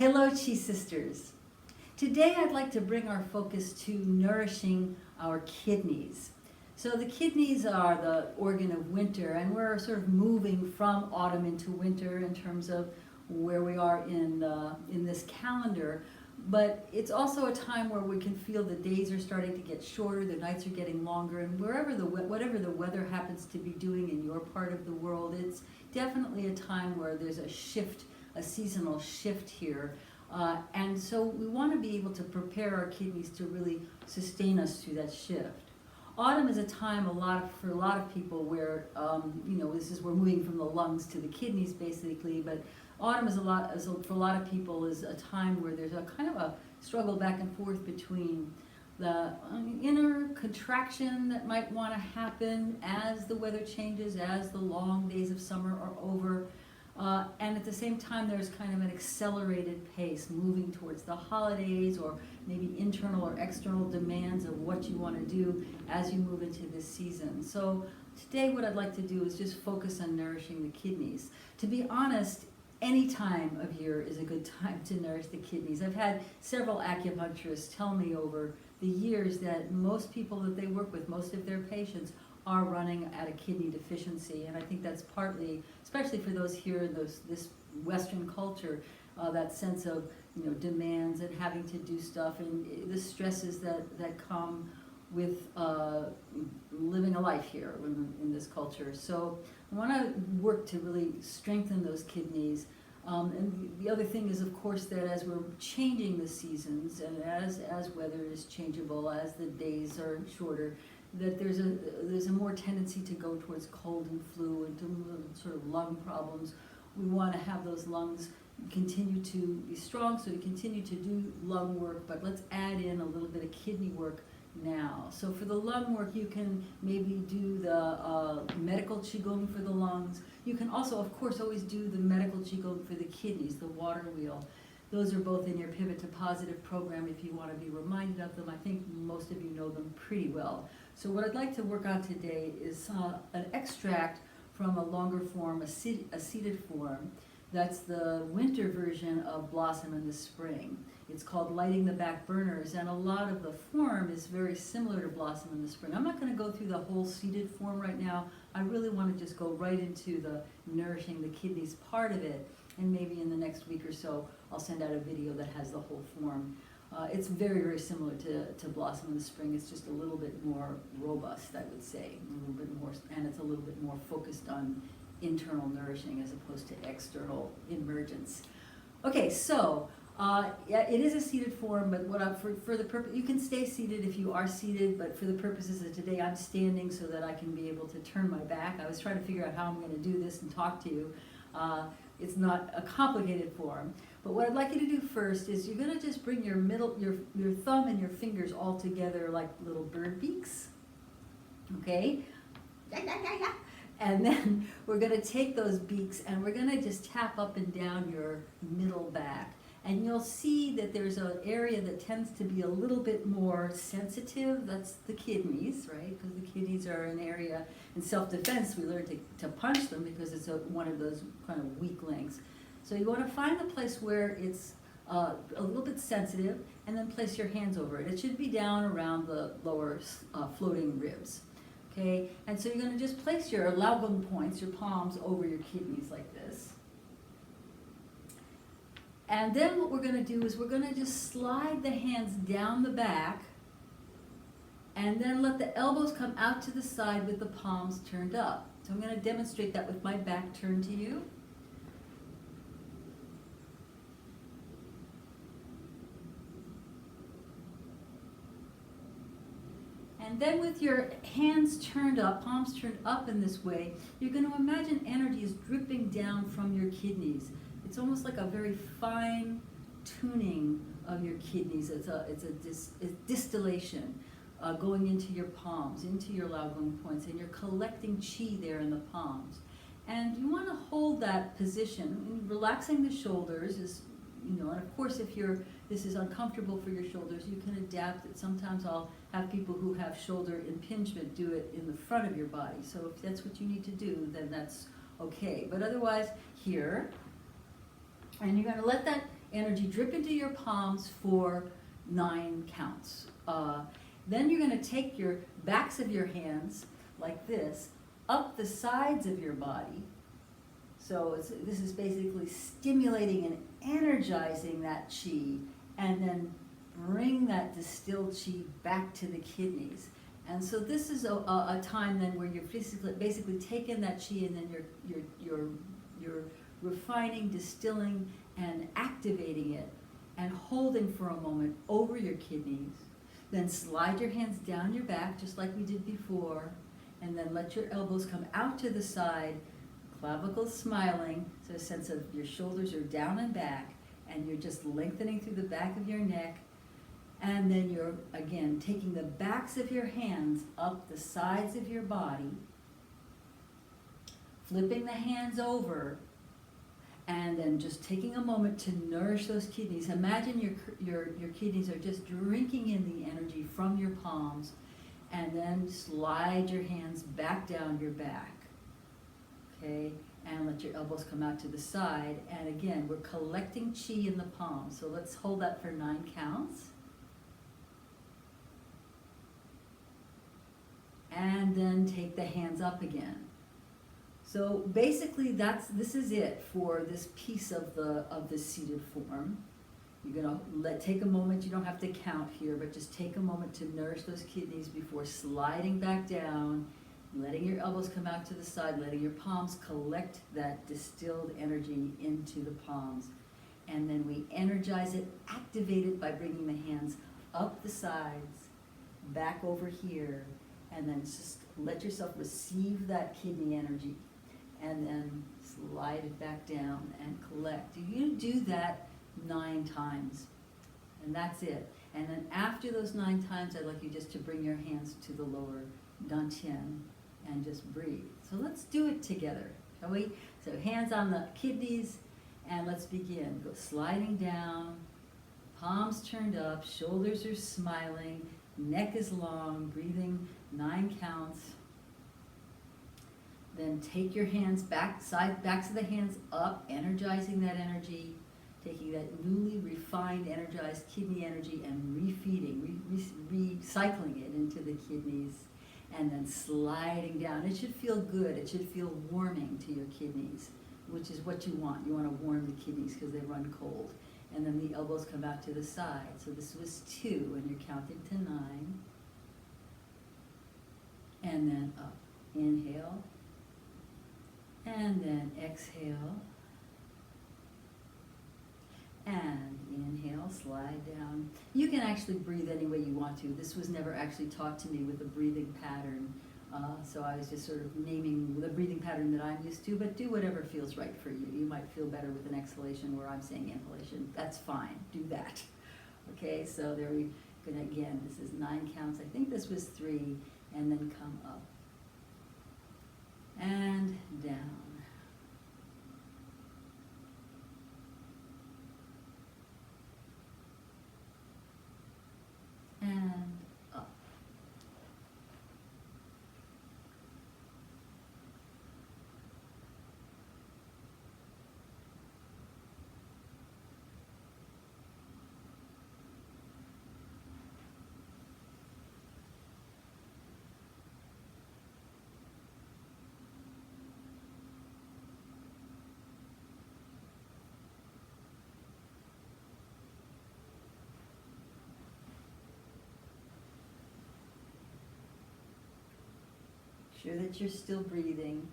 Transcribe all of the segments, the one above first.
Hello, Chi Sisters. Today I'd like to bring our focus to nourishing our kidneys. So the kidneys are the organ of winter, and we're sort of moving from autumn into winter in terms of where we are in this calendar. But it's also a time where we can feel the days are starting to get shorter, the nights are getting longer, and whatever the weather happens to be doing in your part of the world, it's definitely a time where there's a shift, a seasonal shift here. And so we want to be able to prepare our kidneys to really sustain us through that shift. Autumn is a time for a lot of people where, we're moving from the lungs to the kidneys basically, but autumn for a lot of people is a time where there's a kind of a struggle back and forth between the inner contraction that might want to happen as the weather changes, as the long days of summer are over. And at the same time, there's kind of an accelerated pace moving towards the holidays or maybe internal or external demands of what you want to do as you move into this season. So today what I'd like to do is just focus on nourishing the kidneys. To be honest, any time of year is a good time to nourish the kidneys. I've had several acupuncturists tell me over the years that most people that they work with, most of their patients, are running at a kidney deficiency, and I think that's partly, especially for those here in this Western culture, that sense of demands and having to do stuff and the stresses that come with living a life here in this culture. So I want to work to really strengthen those kidneys. And the other thing is, of course, that as we're changing the seasons and as weather is changeable, as the days are shorter, that there's a more tendency to go towards cold and flu and to sort of lung problems. We want to have those lungs continue to be strong, so we continue to do lung work, but let's add in a little bit of kidney work now. So for the lung work, you can maybe do the medical qigong for the lungs. You can also, of course, always do the medical qigong for the kidneys, the water wheel. Those are both in your Pivot to Positive program if you want to be reminded of them. I think most of you know them pretty well. So what I'd like to work on today is an extract from a longer form, a seated form. That's the winter version of Blossom in the Spring. It's called Lighting the Back Burners, and a lot of the form is very similar to Blossom in the Spring. I'm not going to go through the whole seated form right now. I really want to just go right into the nourishing the kidneys part of it, and maybe in the next week or so I'll send out a video that has the whole form. It's very, very similar to Blossom in the Spring. It's just a little bit more robust, I would say, a little bit more, and it's a little bit more focused on internal nourishing as opposed to external emergence. Okay, so yeah, it is a seated form, but for the purpose, you can stay seated if you are seated, but for the purposes of today, I'm standing so that I can be able to turn my back. I was trying to figure out how I'm going to do this and talk to you. It's not a complicated form, but what I'd like you to do first is you're going to just bring your thumb and your fingers all together like little bird beaks, okay? And then we're going to take those beaks and we're going to just tap up and down your middle back. And you'll see that there's an area that tends to be a little bit more sensitive. That's the kidneys, right? Because the kidneys are an area in self-defense. We learn to punch them because it's one of those kind of weak links. So you want to find the place where it's a little bit sensitive and then place your hands over it. It should be down around the lower floating ribs. Okay? And so you're going to just place your Laogang points, your palms, over your kidneys like this. And then what we're going to do is we're going to just slide the hands down the back and then let the elbows come out to the side with the palms turned up. So I'm going to demonstrate that with my back turned to you. And then with your hands turned up, palms turned up in this way, you're going to imagine energy is dripping down from your kidneys. It's almost like a very fine tuning of your kidneys. It's a distillation going into your palms, into your Laogang points, and you're collecting chi there in the palms. And you want to hold that position. Relaxing the shoulders is, and of course if this is uncomfortable for your shoulders, you can adapt it. Sometimes I'll have people who have shoulder impingement do it in the front of your body. So if that's what you need to do, then that's okay. But otherwise, here, and you're going to let that energy drip into your palms for 9 counts. Then you're going to take your backs of your hands like this, up the sides of your body. So this is basically stimulating and energizing that chi, and then bring that distilled chi back to the kidneys. And so this is a time then where you're basically taking that chi, and then you're refining, distilling, and activating it, and holding for a moment over your kidneys. Then slide your hands down your back, just like we did before, and then let your elbows come out to the side, clavicles smiling, so a sense of your shoulders are down and back, and you're just lengthening through the back of your neck. And then you're, again, taking the backs of your hands up the sides of your body, flipping the hands over, and then just taking a moment to nourish those kidneys. Imagine your kidneys are just drinking in the energy from your palms, and then slide your hands back down your back, okay? And let your elbows come out to the side. And again, we're collecting chi in the palms. So let's hold that for 9 counts. And then take the hands up again. So basically this is it for this piece of the seated form. You're gonna take a moment, you don't have to count here, but just take a moment to nourish those kidneys before sliding back down, letting your elbows come out to the side, letting your palms collect that distilled energy into the palms. And then we energize it, activate it by bringing the hands up the sides, back over here, and then just let yourself receive that kidney energy, and then slide it back down and collect. You do that 9 times, and that's it. And then after those 9 times, I'd like you just to bring your hands to the lower dantian and just breathe. So let's do it together, shall we? So hands on the kidneys, and let's begin. Go sliding down, palms turned up, shoulders are smiling, neck is long, breathing 9 counts. Then take your hands backs of the hands up, energizing that energy, taking that newly refined, energized kidney energy and refeeding, recycling it into the kidneys, and then sliding down. It should feel good. It should feel warming to your kidneys, which is what you want. You want to warm the kidneys because they run cold. And then the elbows come out to the side. So this was 2, and you're counting to 9. And then up. Inhale. And then exhale. And inhale, slide down. You can actually breathe any way you want to. This was never actually taught to me with a breathing pattern. So I was just sort of naming the breathing pattern that I'm used to, but do whatever feels right for you. You might feel better with an exhalation where I'm saying inhalation. That's fine. Do that. Okay, so there we go. Again, this is 9 counts. I think this was 3, and then come up and down. And up. Sure that you're still breathing.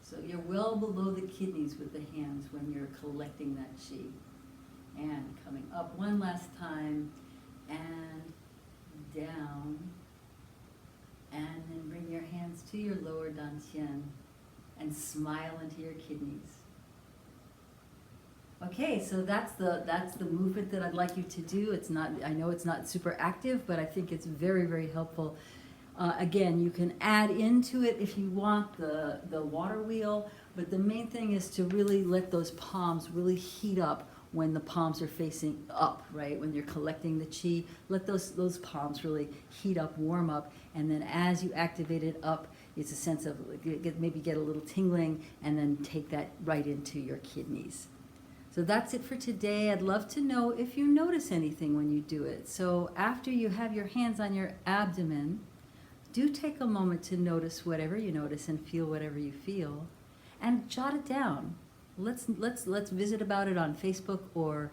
So you're well below the kidneys with the hands when you're collecting that chi. And coming up one last time, and down, and then bring your hands to your lower dantian and smile into your kidneys. Okay, so that's the movement that I'd like you to do. It's not, I know it's not super active, but I think it's very, very helpful. Again, you can add into it if you want the water wheel, but the main thing is to really let those palms really heat up when the palms are facing up, right? When you're collecting the chi, let those palms really heat up, warm up, and then as you activate it up, it's a sense of maybe get a little tingling, and then take that right into your kidneys. So that's it for today. I'd love to know if you notice anything when you do it. So after you have your hands on your abdomen, do take a moment to notice whatever you notice and feel whatever you feel, and jot it down. Let's visit about it on Facebook or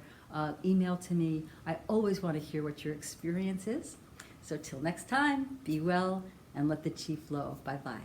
email to me. I always want to hear what your experience is. So till next time, be well and let the chi flow. Bye-bye.